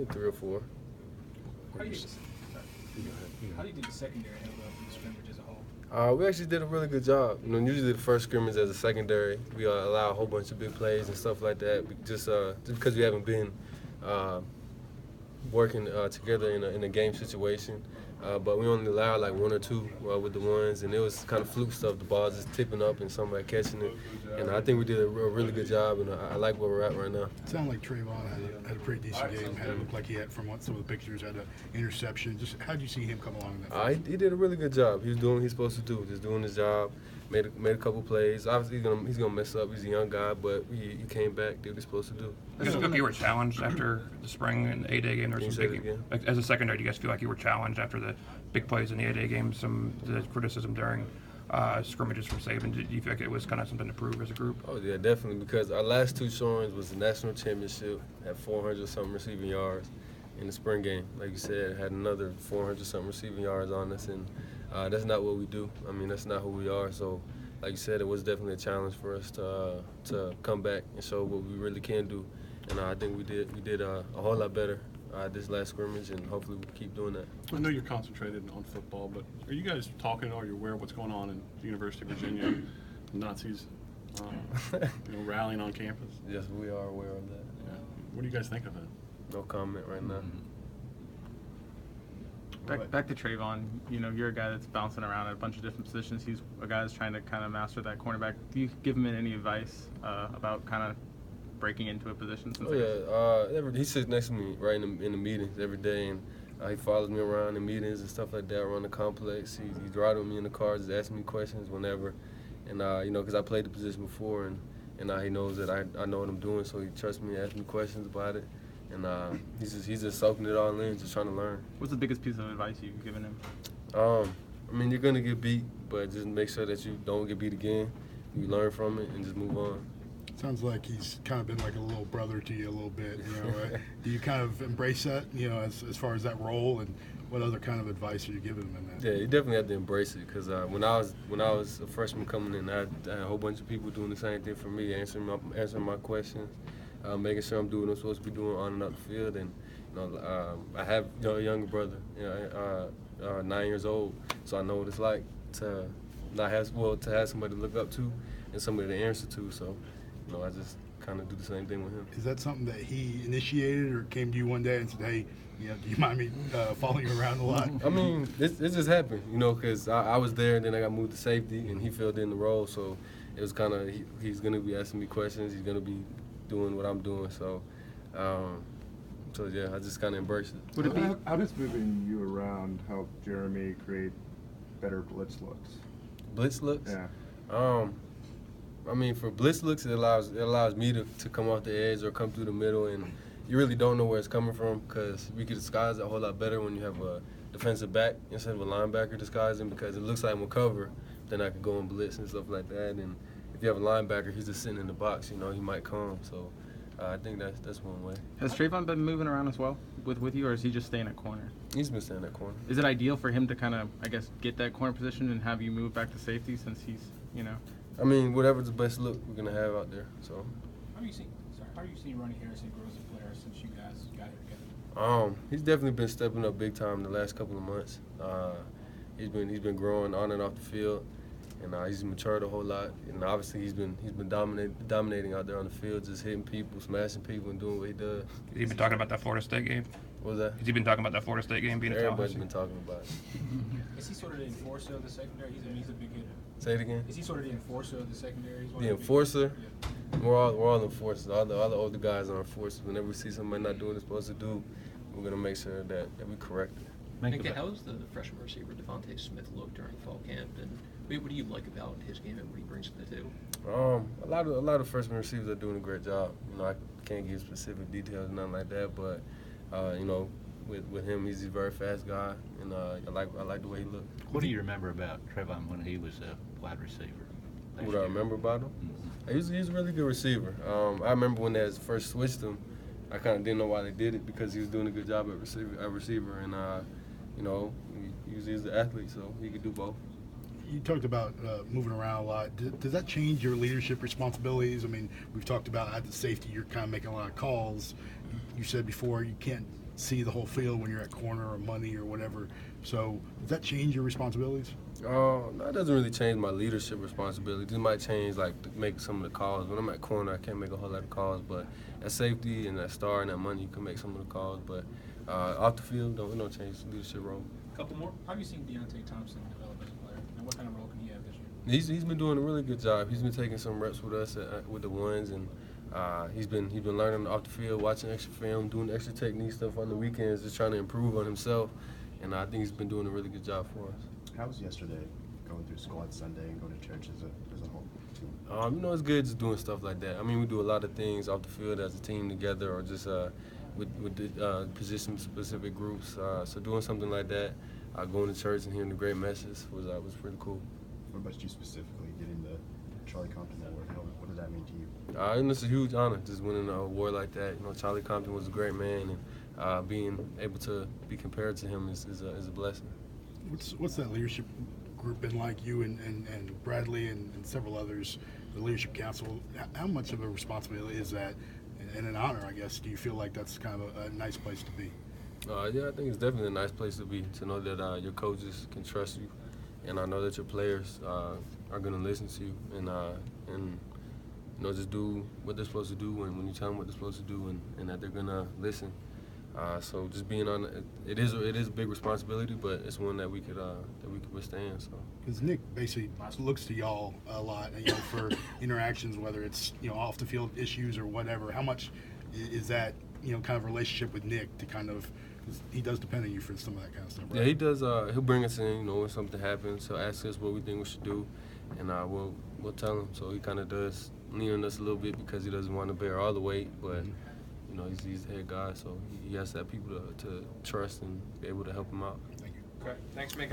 think 3 or 4. How do you think the secondary held up in the scrimmage as a whole? We actually did a really good job. Usually the first scrimmage as a secondary, we allow a whole bunch of big plays and stuff like that, just because we haven't been working together in a game situation. But we only allowed like 1 or 2 with the ones, and it was kind of fluke stuff. The ball just tipping up and somebody catching it. And I think we did a really good job, and I like where we're at right now. It sounded like Trayvon had a pretty decent game. It looked like he had, from some of the pictures, had an interception. Just how did you see him come along in that? He did a really good job. He was doing what he's supposed to do, just doing his job. Made a couple plays. Obviously, he's gonna mess up. He's a young guy, but he came back, did what he's supposed to do. You guys feel like you were challenged after the spring and the A-Day game? Like, as a secondary, do you guys feel like you were challenged after the big plays in the A-Day game, the criticism during scrimmages from Saban? Did you feel like it was kind of something to prove as a group? Oh, yeah, definitely, because our last 2 showings was the national championship at 400-something receiving yards. In the spring game, like you said, had another 400-something receiving yards on us, and that's not what we do. I mean, that's not who we are. So, like you said, it was definitely a challenge for us to come back and show what we really can do. And I think we did a whole lot better this last scrimmage, and hopefully we can keep doing that. I know you're concentrated on football, but are you guys talking? Are you aware of what's going on in the University of Virginia? Nazis, rallying on campus. Yes, we are aware of that. Yeah. What do you guys think of that? No comment right now. Back to Trayvon, you're a guy that's bouncing around at a bunch of different positions. He's a guy that's trying to kind of master that cornerback. Do you give him any advice about kind of breaking into a position? He sits next to me right in the meetings every day, and he follows me around in meetings and stuff like that around the complex. He's riding with me in the car, just asking me questions whenever. And, because I played the position before, and he knows that I know what I'm doing, so he trusts me to ask me questions about it. And he's just soaking it all in, just trying to learn. What's the biggest piece of advice you've given him? You're going to get beat, but just make sure that you don't get beat again. You learn from it and just move on. Sounds like he's kind of been like a little brother to you a little bit, right? Do you kind of embrace that, as far as that role, and what other kind of advice are you giving him in that? Yeah, you definitely have to embrace it, because when I was a freshman coming in, I had a whole bunch of people doing the same thing for me, answering my questions. Making sure I'm doing what I'm supposed to be doing on and off the field, and I have a younger brother, 9 years old, so I know what it's like to have somebody to look up to and somebody to answer to. So, I just kind of do the same thing with him. Is that something that he initiated, or came to you one day and said, "Hey, do you mind me following you around a lot?" It just happened, because I was there, and then I got moved to safety, and he filled in the role, so it was kind of he's going to be asking me questions, he's going to be doing what I'm doing, so yeah, I just kind of embraced it. Would it be how does moving you around help Jeremy create better blitz looks? Blitz looks? Yeah. For blitz looks, it allows me to come off the edge or come through the middle, and you really don't know where it's coming from, because we can disguise it a whole lot better when you have a defensive back instead of a linebacker disguising, because it looks like I'm a cover, then I can go and blitz and stuff like that. And if you have a linebacker, he's just sitting in the box, he might come. So I think that's one way. Has Trayvon been moving around as well with you, or is he just staying at corner? He's been staying at corner. Is it ideal for him to kind of, get that corner position and have you move back to safety, since he's, Whatever's the best look we're going to have out there. So. How are you seeing Ronnie Harrison grow as a player since you guys got here together? He's definitely been stepping up big time the last couple of months. He's been growing on and off the field. And he's matured a whole lot, and obviously he's been dominating out there on the field, just hitting people, smashing people, and doing what he does. Has he been talking about that Florida State game? What was that? Has he been talking about that Florida State game being Everybody's been talking about it. Is he sort of the enforcer of the secondary? He's a big hitter. Say it again? Is he sort of the enforcer of the secondary? The enforcer? Yeah. We're all enforcers. All the older guys are enforcers. Whenever we see somebody not doing what they're supposed to do, we're going to make sure that we correct it. Minkah, how has the freshman receiver Devontae Smith looked during fall camp, and what do you like about his game and what he brings to the table? A lot of freshman receivers are doing a great job. I can't give specific details, nothing like that, but with him, he's a very fast guy, and I like the way he looks. What do you remember about Trayvon when he was a wide receiver? What I remember about him? He's a really good receiver. I remember when they first switched him, I kind of didn't know why they did it, because he was doing a good job at receiver, and he's an athlete, so he could do both. You talked about moving around a lot. Does that change your leadership responsibilities? We've talked about at the safety, you're kind of making a lot of calls. You said before you can't see the whole field when you're at corner or money or whatever. So does that change your responsibilities? No, it doesn't really change my leadership responsibilities. It might change, like, to make some of the calls. When I'm at corner, I can't make a whole lot of calls, but at safety and at star and at money, you can make some of the calls. But off the field, we don't change the leadership role. Couple more. How have you seen Deontay Thompson develop as a player, and what kind of role can he have this year? He's been doing a really good job. He's been taking some reps with us with the ones, and he's been learning off the field, watching extra film, doing extra technique stuff on the weekends, just trying to improve on himself. And I think he's been doing a really good job for us. How was yesterday going through Squad Sunday and going to church as a whole team? It's good just doing stuff like that. I mean, we do a lot of things off the field as a team together, or just with the position-specific groups. So doing something like that, going to church and hearing the great message was pretty cool. What about you specifically, getting the Charlie Compton Award? What does that mean to you? And it's a huge honor, just winning an award like that. Charlie Compton was a great man, and being able to be compared to him is a blessing. What's that leadership group been like, you and Bradley and several others, the Leadership Council? How much of a responsibility is that, and an honor, I guess? Do you feel like that's kind of a nice place to be? Yeah, I think it's definitely a nice place to be, to know that your coaches can trust you, and I know that your players are going to listen to you, and just do what they're supposed to do when you tell them what they're supposed to do, and that they're going to listen. So just being on it is a big responsibility, but it's one that we could withstand. So because Nick basically looks to y'all a lot, for interactions, whether it's off the field issues or whatever. How much is that kind of relationship with Nick to kind of, because he does depend on you for some of that kind of stuff, right? Yeah, he does. He'll bring us in, when something happens. He'll ask us what we think we should do, and we'll tell him. So he kind of does lean on us a little bit because he doesn't want to bear all the weight, but. He's the head guy, so he has to have people to trust and be able to help him out. Thank you. Okay, thanks, Minkah.